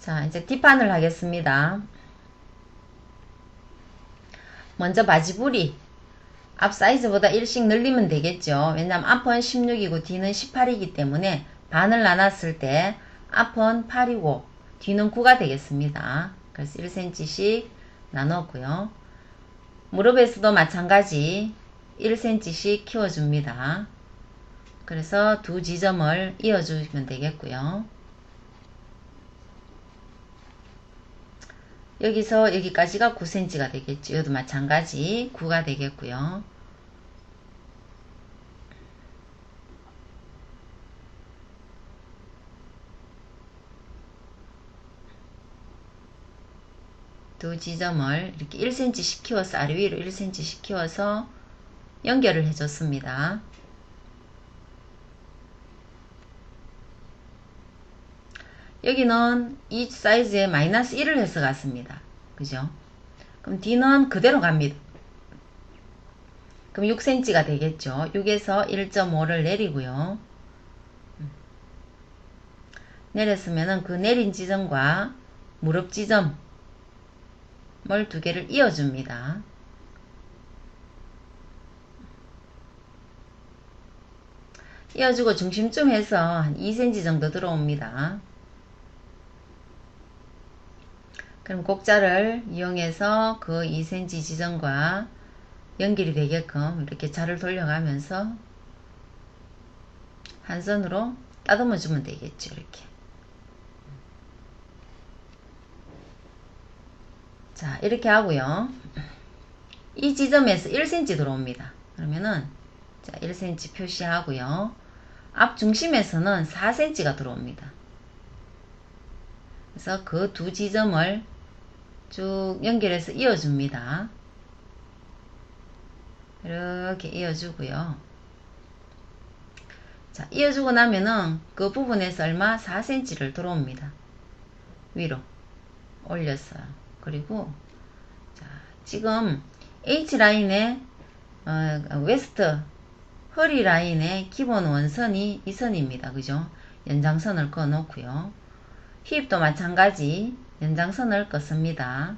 자, 이제 뒷판을 하겠습니다. 먼저 바지부리 앞 사이즈보다 1씩 늘리면 되겠죠. 왜냐면 앞은 16이고 뒤는 18이기 때문에 반을 나눴을 때 앞은 8이고 뒤는 9가 되겠습니다. 그래서 1cm씩 나눴고요. 무릎에서도 마찬가지 1cm씩 키워줍니다. 그래서 두 지점을 이어주면 되겠고요. 여기서 여기까지가 9cm가 되겠죠. 여기도 마찬가지 9가 되겠고요. 두 지점을 이렇게 1cm씩 키워서 아래 위로 1cm씩 키워서 연결을 해줬습니다. 여기는 이 사이즈에 마이너스 1을 해서 갔습니다. 그죠? 그럼 D는 그대로 갑니다. 그럼 6cm가 되겠죠. 6에서 1.5를 내리고요. 내렸으면은 그 내린 지점과 무릎 지점을 두 개를 이어줍니다. 이어주고 중심쯤에서 한 2cm 정도 들어옵니다. 그럼 곡자를 이용해서 그 2cm 지점과 연결이 되게끔 이렇게 자를 돌려가면서 한 선으로 따듬어 주면 되겠죠. 이렇게. 자, 이렇게 하고요. 이 지점에서 1cm 들어옵니다. 그러면은 자, 1cm 표시하고요. 앞 중심에서는 4cm가 들어옵니다. 그래서 그 두 지점을 쭉 연결해서 이어줍니다. 이렇게 이어주고요. 자, 이어주고 나면은 그 부분에서 얼마? 4cm를 들어옵니다. 위로 올렸어요. 그리고 자, 지금 H라인의 웨스트 허리 라인의 기본 원선이 이 선입니다. 그죠? 연장선을 그어 놓고요. 힙도 마찬가지 연장선을 껐습니다.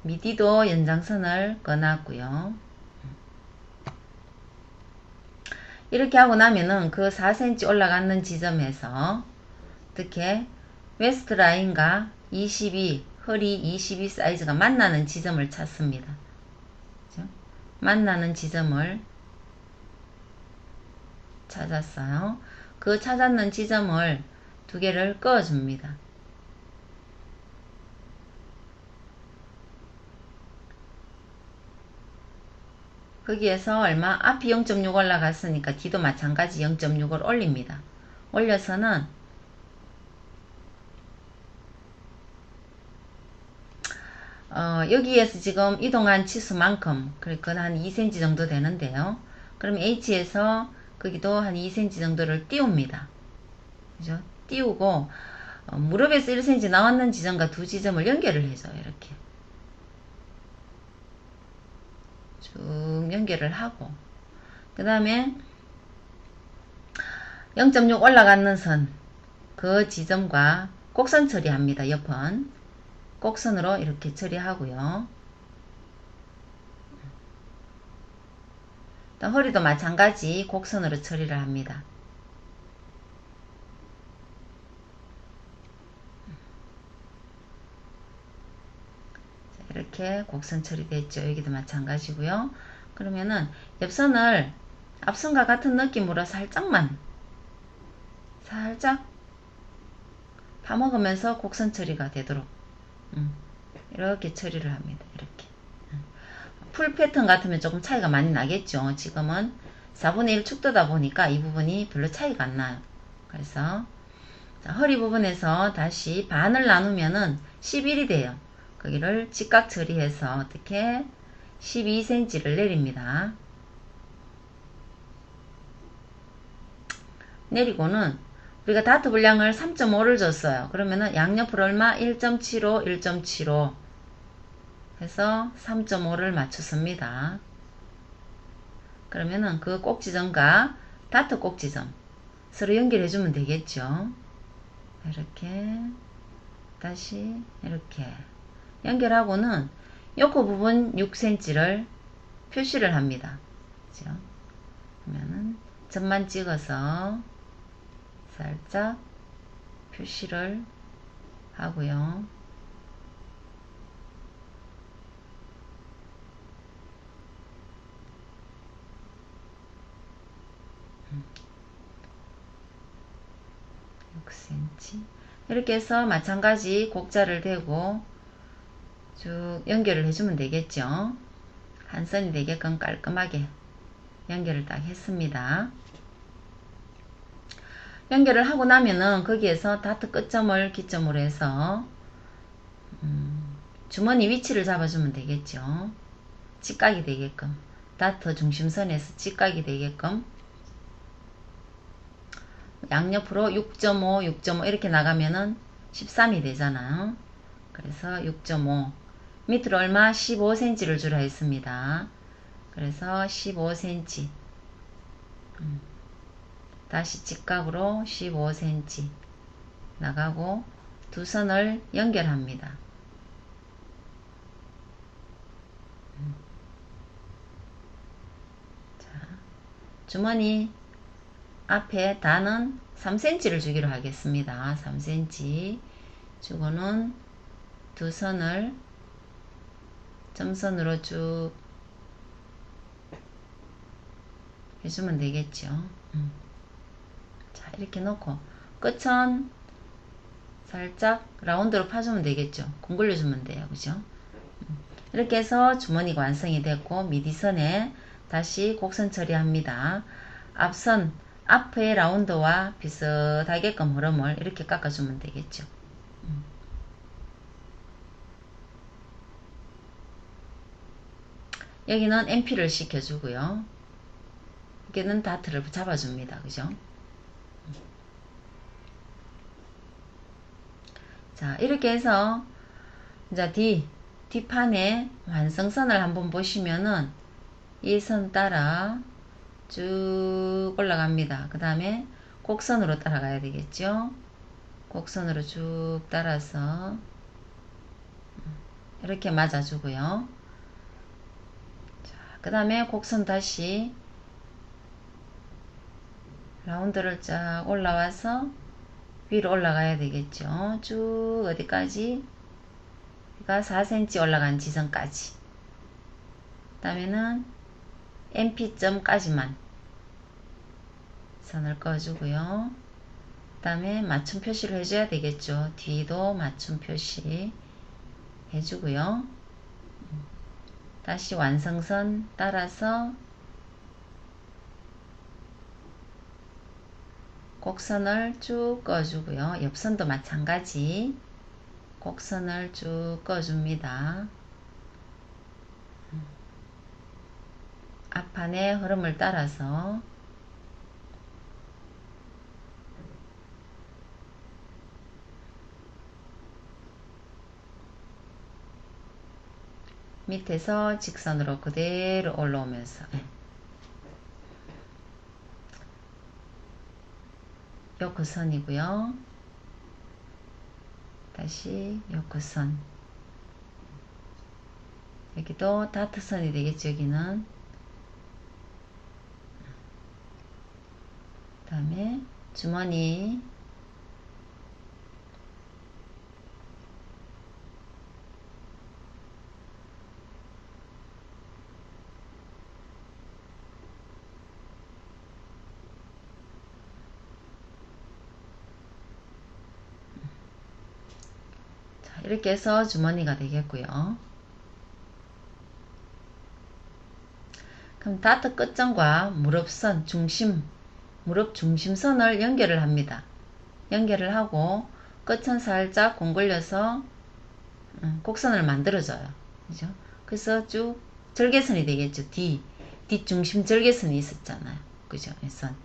미디도 연장선을 꺼놨고요. 이렇게 하고 나면은 그 4cm 올라가는 지점에서 어떻게 웨스트 라인과 22 허리 22 사이즈가 만나는 지점을 찾습니다. 그렇죠? 만나는 지점을 찾았어요. 그 찾았는 지점을 두 개를 그어줍니다. 거기에서 얼마? 앞이 0.6 올라갔으니까 뒤도 마찬가지 0.6을 올립니다. 올려서는 여기에서 지금 이동한 치수만큼 그러니까 한 2cm 정도 되는데요. 그럼 H에서 거기도 한 2cm 정도를 띄웁니다. 그죠? 띄우고 무릎에서 1cm 나왔는 지점과 두 지점을 연결을 해줘요. 이렇게 쭉 연결을 하고 그 다음에 0.6 올라가는 선 그 지점과 곡선 처리합니다. 옆은 곡선으로 이렇게 처리하고요. 또 허리도 마찬가지 곡선으로 처리를 합니다. 이렇게 곡선 처리됐죠. 여기도 마찬가지고요. 그러면은 옆선을 앞선과 같은 느낌으로 살짝만 살짝 파먹으면서 곡선 처리가 되도록 이렇게 처리를 합니다. 이렇게 풀 패턴 같으면 조금 차이가 많이 나겠죠. 지금은 4분의 1 축도다 보니까 이 부분이 별로 차이가 안 나요. 그래서 자, 허리 부분에서 다시 반을 나누면은 11이 돼요. 거기를 직각 처리해서 어떻게 12cm를 내립니다. 내리고는 우리가 다트 분량을 3.5를 줬어요. 그러면은 양옆으로 얼마? 1.75, 1.75 해서 3.5를 맞췄습니다. 그러면은 그 꼭지점과 다트 꼭지점 서로 연결해주면 되겠죠. 이렇게 다시 이렇게 연결하고는 요코 부분 6cm를 표시를 합니다. 그죠? 그러면은 점만 찍어서 살짝 표시를 하고요. 음, 6cm 이렇게 해서 마찬가지 곡자를 대고 쭉 연결을 해주면 되겠죠. 한 선이 되게끔 깔끔하게 연결을 딱 했습니다. 연결을 하고 나면은 거기에서 다트 끝점을 기점으로 해서 주머니 위치를 잡아주면 되겠죠. 직각이 되게끔 다트 중심선에서 직각이 되게끔 양옆으로 6.5, 6.5 이렇게 나가면은 13이 되잖아요. 그래서 6.5 밑으로 얼마? 15cm를 주라 했습니다. 그래서 15cm 다시 직각으로 15cm 나가고 두 선을 연결합니다. 자, 주머니 앞에 단은 3cm를 주기로 하겠습니다. 3cm 주고는 두 선을 점선으로 쭉 해주면 되겠죠. 자, 이렇게 놓고 끝은 살짝 라운드로 파주면 되겠죠. 공굴려주면 돼요. 그죠? 이렇게 해서 주머니가 완성이 됐고 미디선에 다시 곡선 처리합니다. 앞선 앞의 라운드와 비슷하게끔 흐름을 이렇게 깎아주면 되겠죠. 여기는 MP를 시켜주고요. 여기는 다트를 잡아줍니다. 그죠? 자, 이렇게 해서 이제 뒷판에 완성선을 한번 보시면은 이 선 따라 쭉 올라갑니다. 그 다음에 곡선으로 따라가야 되겠죠. 곡선으로 쭉 따라서 이렇게 맞아주고요. 그 다음에 곡선 다시 라운드를 쫙 올라와서 위로 올라가야 되겠죠. 쭉 어디까지? 그러니까 4cm 올라간 지점까지. 그 다음에는 MP점까지만 선을 꺼주고요. 그 다음에 맞춤 표시를 해줘야 되겠죠. 뒤도 맞춤 표시 해주고요. 다시 완성선 따라서 곡선을 쭉 꺼주고요. 옆선도 마찬가지 곡선을 쭉 꺼줍니다. 앞판의 흐름을 따라서 밑에서 직선으로 그대로 올라오면서 요크선이고요. 다시 요크선. 여기도 다트선이 되겠죠. 여기는 그 다음에 주머니 자, 이렇게 해서 주머니가 되겠고요. 그럼 다트 끝점과 무릎선 중심 무릎 중심선을 연결을 합니다. 연결을 하고 끝은 살짝 공굴려서 곡선을 만들어줘요. 그죠? 그래서 쭉 절개선이 되겠죠. 뒷중심 절개선이 있었잖아요. 그죠? 선.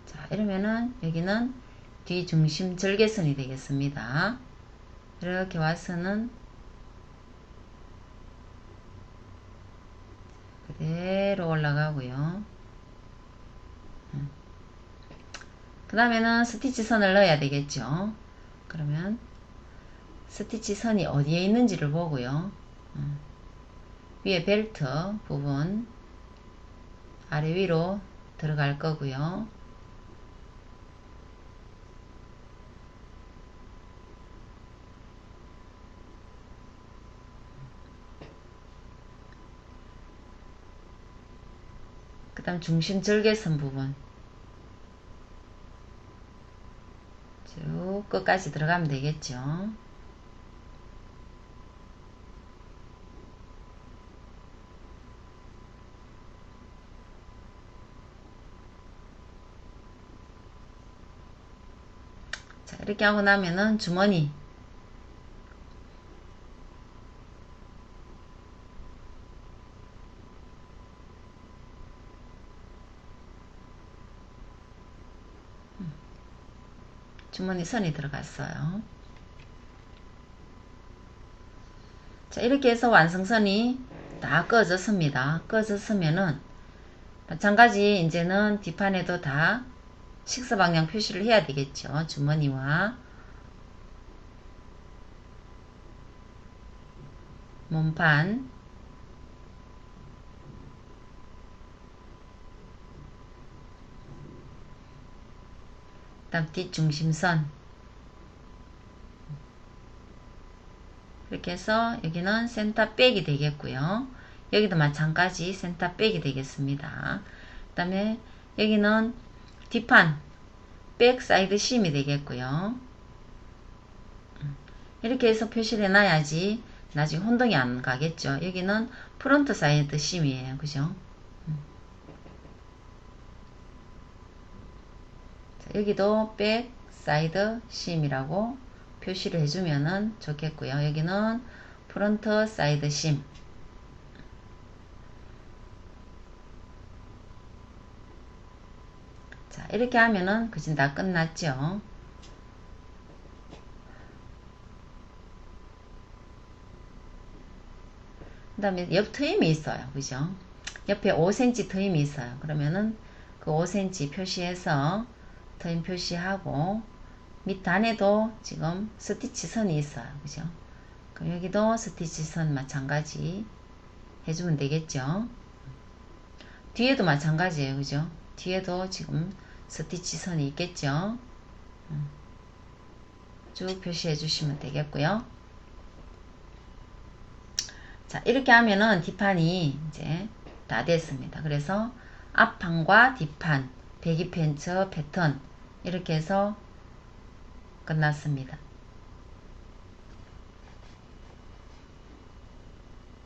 자, 이러면은 여기는 뒷중심 절개선이 되겠습니다. 이렇게 와서는 그대로 올라가고요. 그 그 다음에는 스티치 선을 넣어야 되겠죠. 그러면 스티치 선이 어디에 있는지를 보고요. 위에 벨트 부분 아래 위로 들어갈 거고요. 그 다음 중심 절개선 부분 쭉 끝까지 들어가면 되겠죠. 자, 이렇게 하고 나면은 주머니 주머니 선이 들어갔어요. 자, 이렇게 해서 완성선이 다 꺼졌습니다. 꺼졌으면은 마찬가지 이제는 뒷판에도 다 식사 방향 표시를 해야 되겠죠. 주머니와 몸판 그다음 뒷중심선 이렇게 해서 여기는 센터 백이 되겠고요. 여기도 마찬가지 센터 백이 되겠습니다. 그 다음에 여기는 뒷판 백 사이드 심이 되겠고요. 이렇게 해서 표시를 해놔야지 나중에 혼동이 안 가겠죠. 여기는 프론트 사이드 심이에요. 그죠? 자, 여기도 백 사이드 심이라고 표시를 해주면 좋겠고요. 여기는 프론트 사이드 심 자, 이렇게 하면은 그진 다 끝났죠. 그 다음에 옆 트임이 있어요. 그죠? 옆에 5cm 트임이 있어요. 그러면은 그 5cm 표시해서 트임 표시하고 밑 단에도 지금 스티치 선이 있어요. 그죠? 그럼 여기도 스티치 선 마찬가지 해주면 되겠죠? 뒤에도 마찬가지예요. 그죠? 뒤에도 지금 스티치 선이 있겠죠? 쭉 표시해 주시면 되겠고요. 자, 이렇게 하면은 뒷판이 이제 다 됐습니다. 그래서 앞판과 뒷판, 배기 팬츠 패턴 이렇게 해서 끝났습니다.